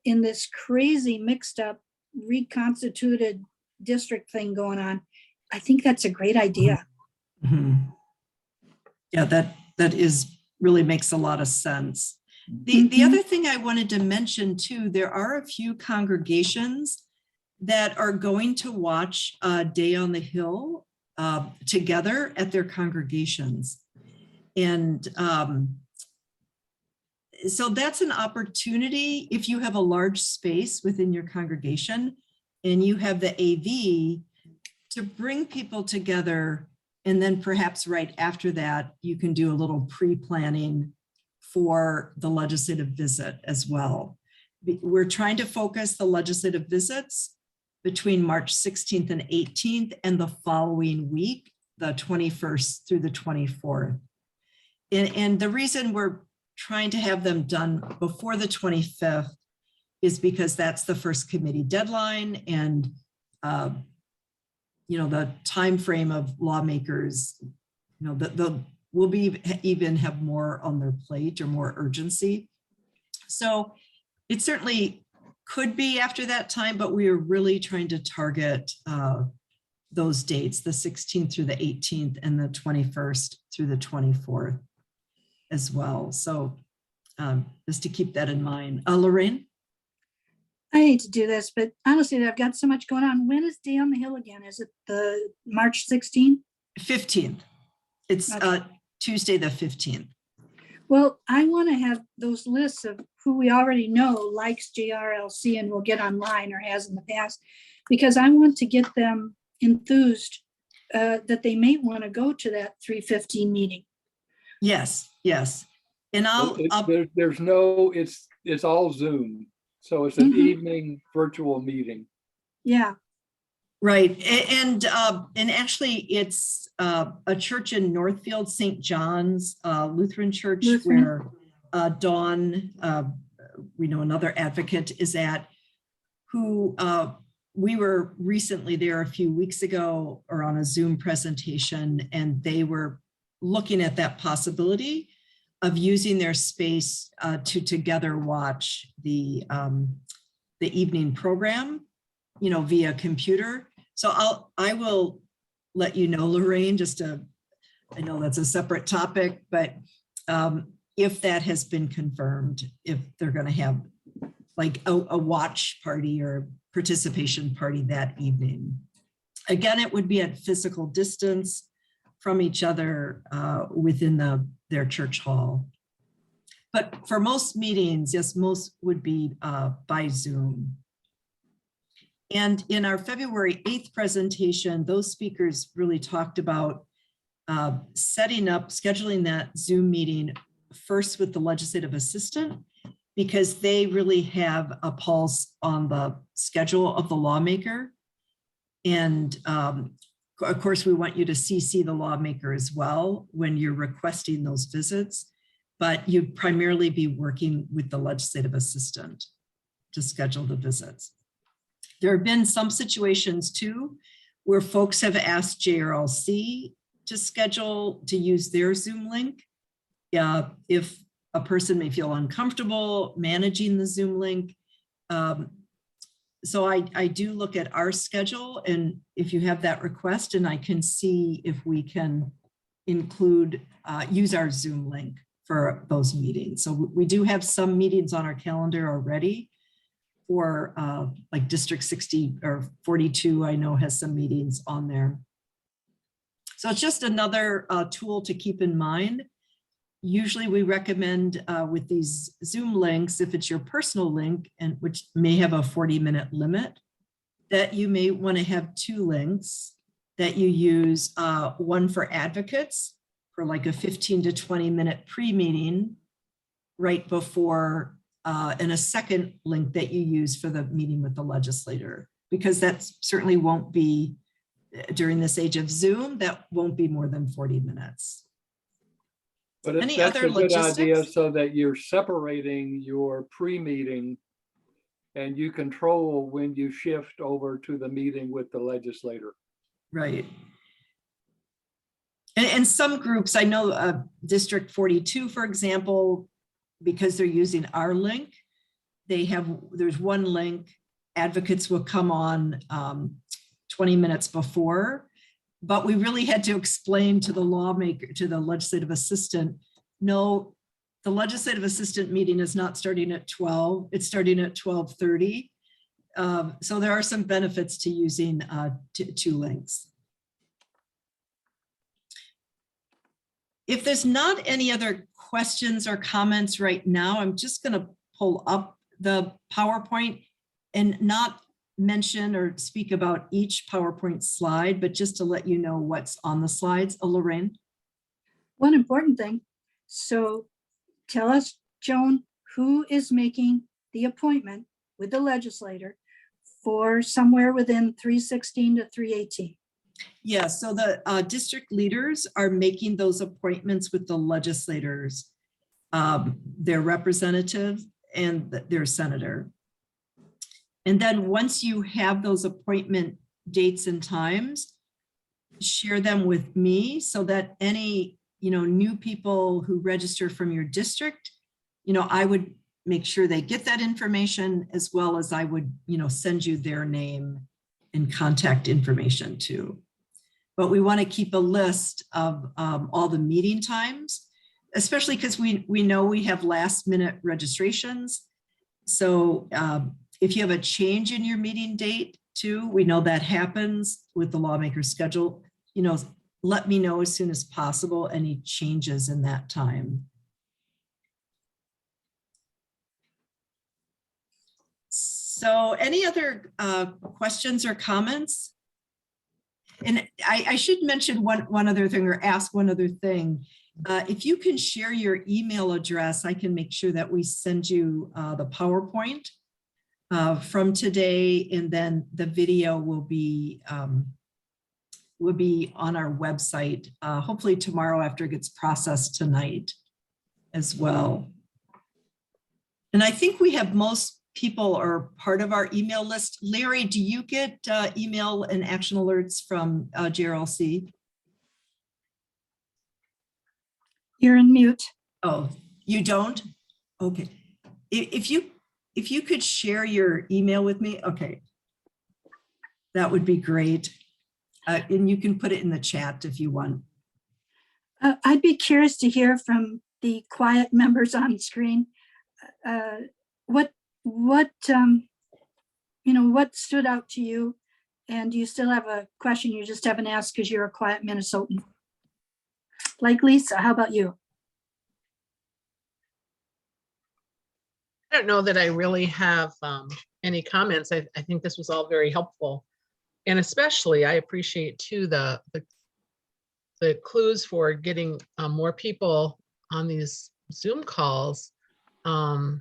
in this crazy mixed up, reconstituted district thing going on, I think that's a great idea.
Mhm. Yeah, that is really makes a lot of sense. The other thing I wanted to mention too, there are a few congregations that are going to watch Day on the Hill together at their congregations. And so that's an opportunity if you have a large space within your congregation and you have the AV to bring people together. And then perhaps right after that, you can do a little pre-planning for the legislative visit as well. We're trying to focus the legislative visits between March 16th and 18th and the following week, the 21st through the 24th. And the reason we're trying to have them done before the 25th is because that's the first committee deadline, and the time frame of lawmakers, will be even have more on their plate or more urgency. So it certainly could be after that time, but we are really trying to target those dates, the 16th through the 18th and the 21st through the 24th as well. So just to keep that in mind. Lorraine?
I hate to do this, but honestly, I've got so much going on. When is Day on the Hill again? Is it the March 16th?
15th. It's
Okay.
Tuesday, the 15th.
Well, I want to have those lists of who we already know likes JRLC and will get online or has in the past, because I want to get them enthused that they may want to go to that 3:15 meeting.
Yes. And
It's all Zoom. So it's an evening virtual meeting.
Yeah.
right. And actually it's a church in Northfield, St. John's Lutheran Church, where Dawn, we know another advocate, is at, who we were recently there a few weeks ago or on a Zoom presentation, and they were looking at that possibility of using their space to together watch the evening program, via computer. So I will let you know, Lorraine, I know that's a separate topic, but if that has been confirmed, if they're going to have like a watch party or participation party that evening. Again, it would be at physical distance from each other within their church hall. But for most meetings, yes, most would be by Zoom. And in our February 8th presentation, those speakers really talked about scheduling that Zoom meeting first with the legislative assistant, because they really have a pulse on the schedule of the lawmaker. And of course, we want you to CC the lawmaker as well when you're requesting those visits, but you'd primarily be working with the legislative assistant to schedule the visits. There have been some situations too, where folks have asked JRLC to schedule, to use their Zoom link. If a person may feel uncomfortable managing the Zoom link. So I do look at our schedule, and if you have that request, and I can see if we can include, use our Zoom link for those meetings. So we do have some meetings on our calendar already for like District 60 or 42, I know has some meetings on there. So it's just another tool to keep in mind. Usually we recommend with these Zoom links, if it's your personal link, and which may have a 40-minute limit, that you may want to have 2 links that you use, one for advocates for like a 15 to 20-minute pre-meeting right before, and a second link that you use for the meeting with the legislator, because that certainly won't be, during this age of Zoom, that won't be more than 40 minutes.
But
Any
that's
other
a good idea,
logistics?
so that you're separating your pre-meeting and you control when you shift over to the meeting with the legislator.
Right. And some groups, I know District 42, for example, because they're using our link, there's one link, advocates will come on 20 minutes before, but we really had to explain to the lawmaker, to the legislative assistant, no, the legislative assistant meeting is not starting at 12, it's starting at 12:30. So there are some benefits to using 2 links. If there's not any other questions or comments right now, I'm just going to pull up the PowerPoint and not mention or speak about each PowerPoint slide, but just to let you know what's on the slides. Lorraine?
One important thing. So tell us, Joan, who is making the appointment with the legislator for somewhere within 316 to 318?
Yeah, so the district leaders are making those appointments with the legislators, their representative and their senator. And then once you have those appointment dates and times, share them with me so that any, new people who register from your district, I would make sure they get that information, as well as I would, send you their name and contact information too. But we want to keep a list of all the meeting times, especially because we know we have last minute registrations. So if you have a change in your meeting date too, we know that happens with the lawmaker's schedule, let me know as soon as possible any changes in that time. So any other questions or comments? And I should mention one other thing, or ask one other thing. If you can share your email address, I can make sure that we send you the PowerPoint from today, and then the video will be on our website, hopefully tomorrow after it gets processed tonight as well. And I think we have most people are part of our email list. Larry, do you get email and action alerts from JRLC?
You're in mute.
Oh, you don't? Okay. If you could share your email with me, okay. That would be great. And you can put it in the chat if you want.
I'd be curious to hear from the quiet members on screen. What stood out to you? And do you still have a question you just haven't asked because you're a quiet Minnesotan? Like Lisa, how about you?
I don't know that I really have any comments. I think this was all very helpful. And especially I appreciate too the clues for getting more people on these Zoom calls. I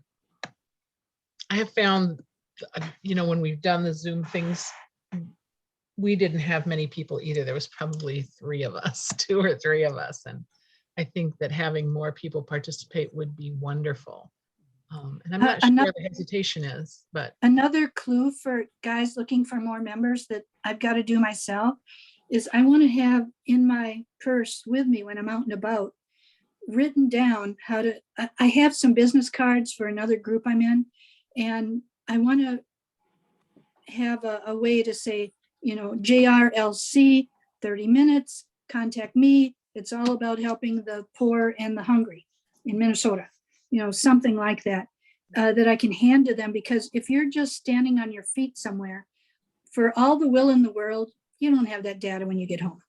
have found, when we've done the Zoom things, we didn't have many people either. There was probably 3 of us, 2 or 3 of us. And I think that having more people participate would be wonderful. And I'm not sure
Ano-
where the hesitation is, but
Another clue for guys looking for more members that I've got to do myself is I want to have in my purse with me when I'm out and about, written down how to, I have some business cards for another group I'm in, and I want to have a way to say, you know, JRLC, 30 minutes, contact me. It's all about helping the poor and the hungry in Minnesota, you know, something like that, that I can hand to them. Because if you're just standing on your feet somewhere, for all the will in the world, you don't have that data when you get home.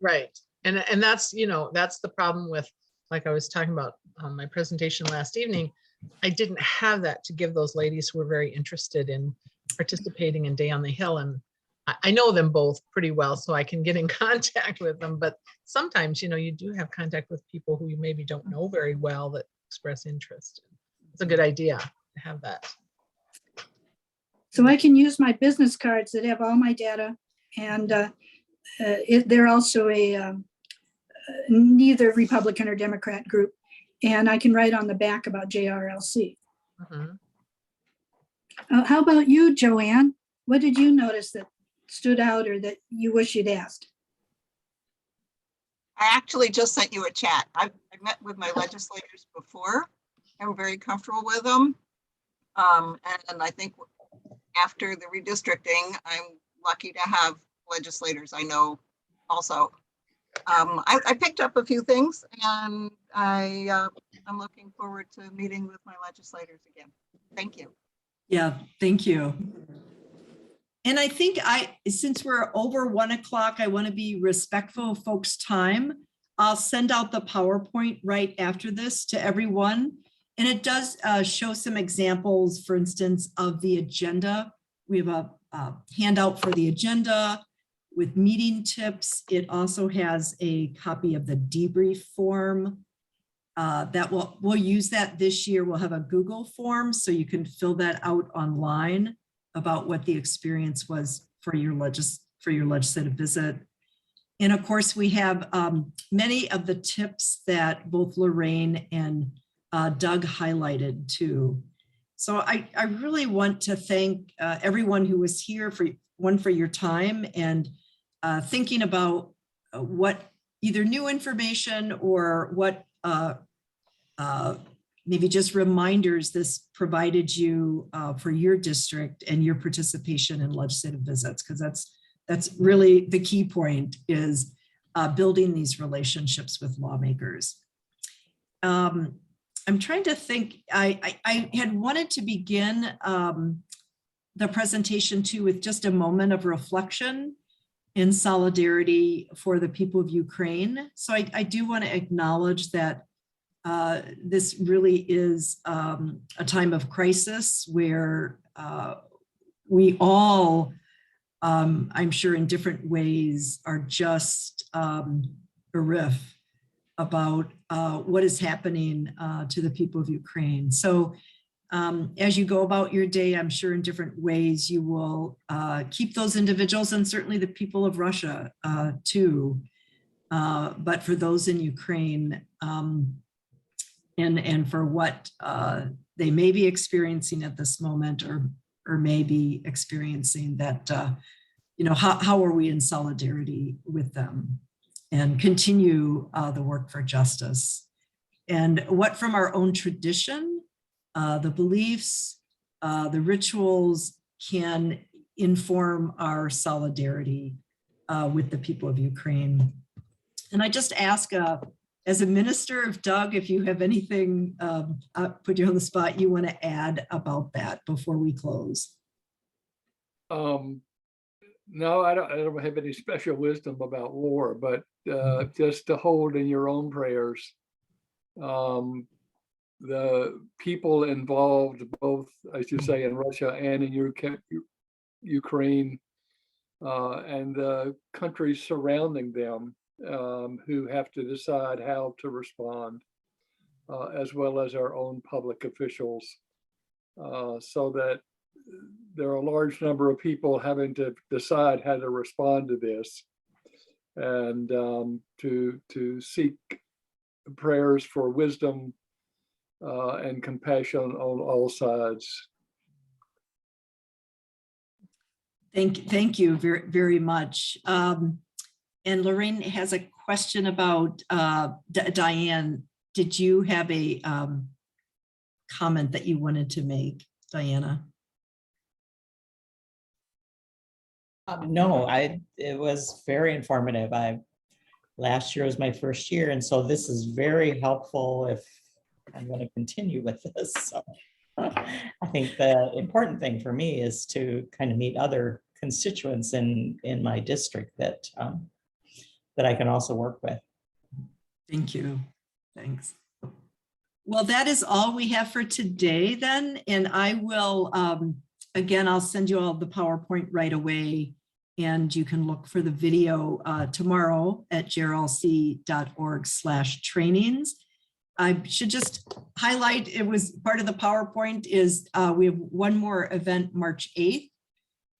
right. And that's, you know, that's the problem with, like I was talking about on my presentation last evening, I didn't have that to give those ladies who were very interested in participating in Day on the Hill. And I know them both pretty well, so I can get in contact with them. But sometimes, you know, you do have contact with people who you maybe don't know very well that express interest. It's a good idea to have that.
So I can use my business cards that have all my data, and they're also a neither Republican or Democrat group, and I can write on the back about JRLC.
Mhm.
How about you, Joanne? What did you notice that stood out or that you wish you'd asked?
I actually just sent you a chat. I've met with my legislators before. I'm very comfortable with them. And I think after the redistricting, I'm lucky to have legislators I know also. I picked up a few things, and I'm looking forward to meeting with my legislators again. Thank you.
Yeah, thank you. And I think since we're over 1 o'clock, I want to be respectful of folks' time. I'll send out the PowerPoint right after this to everyone. And it does show some examples, for instance, of the agenda. We have a handout for the agenda with meeting tips. It also has a copy of the debrief form that we'll use that this year. We'll have a Google form so you can fill that out online about what the experience was for your legislative visit. And of course, we have many of the tips that both Lorraine and Doug highlighted too. So I really want to thank everyone who was here for your time and thinking about what either new information or what maybe just reminders this provided you for your district and your participation in legislative visits, because that's really the key point, is building these relationships with lawmakers. I'm trying to think, I had wanted to begin the presentation too with just a moment of reflection in solidarity for the people of Ukraine. So I do want to acknowledge that this really is a time of crisis where we all, I'm sure in different ways, are just bereft about what is happening to the people of Ukraine. So as you go about your day, I'm sure in different ways you will keep those individuals and certainly the people of Russia too. But for those in Ukraine, and for what they may be experiencing at this moment or may be experiencing, that, you know, how are we in solidarity with them and continue the work for justice? And what from our own tradition, the beliefs, the rituals can inform our solidarity with the people of Ukraine. And I just ask, as a minister, of Doug, if you have anything, I'll put you on the spot, you want to add about that before we close.
No, I don't have any special wisdom about war, but just to hold in your own prayers the people involved, both, as you say, in Russia and in Ukraine, and the countries surrounding them, who have to decide how to respond, as well as our own public officials, so that there are a large number of people having to decide how to respond to this, and to seek prayers for wisdom and compassion on all sides.
Thank you very, very much. And Lorraine has a question about Diane. Did you have a comment that you wanted to make, Diana?
No, it was very informative. Last year was my first year, and so this is very helpful if I'm going to continue with this. So I think the important thing for me is to kind of meet other constituents in my district that I can also work with.
Thank you. Thanks. Well, that is all we have for today then. And I will, again, I'll send you all the PowerPoint right away, and you can look for the video tomorrow at jrlc.org/trainings. I should just highlight, it was part of the PowerPoint is we have one more event March 8th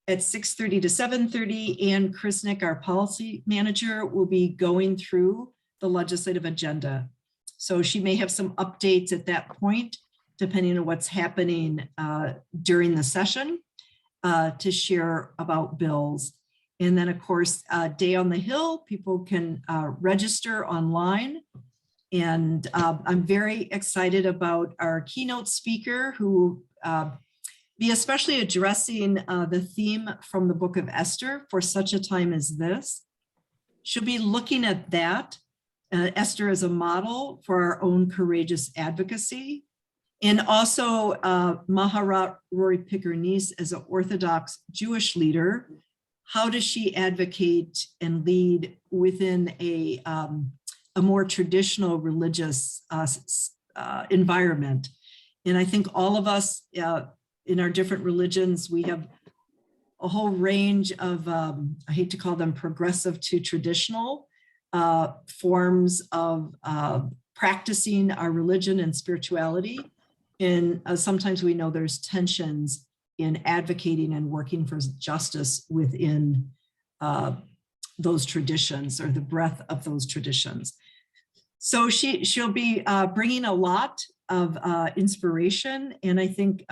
at 6:30 to 7:30, and Chris Nick, our policy manager, will be going through the legislative agenda. So she may have some updates at that point, depending on what's happening during the session to share about bills. And then of course, Day on the Hill, people can register online. And I'm very excited about our keynote speaker who be especially addressing the theme from the book of Esther for such a time as this. She'll be looking at that, Esther as a model for our own courageous advocacy. And also Maharat Rory Picker-Nice as an Orthodox Jewish leader. How does she advocate and lead within a more traditional religious environment? And I think all of us in our different religions, we have a whole range of, I hate to call them progressive to traditional forms of practicing our religion and spirituality. And sometimes we know there's tensions in advocating and working for justice within those traditions or the breadth of those traditions. So she'll be bringing a lot of inspiration, and I think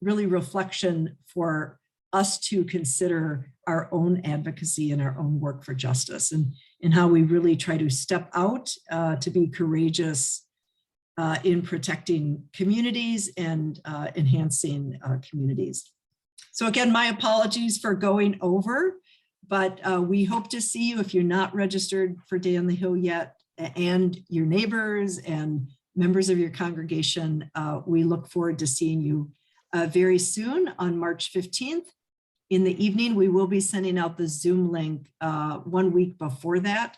really reflection for us to consider our own advocacy and our own work for justice, and how we really try to step out to be courageous in protecting communities and enhancing communities. So again, my apologies for going over, but we hope to see you if you're not registered for Day on the Hill yet, and your neighbors and members of your congregation. We look forward to seeing you very soon on March 15th. In the evening, we will be sending out the Zoom link 1 week before that,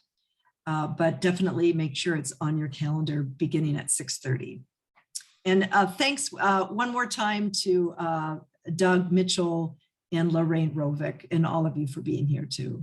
but definitely make sure it's on your calendar beginning at 6:30. And thanks one more time to Doug Mitchell and Lorraine Rovick and all of you for being here too.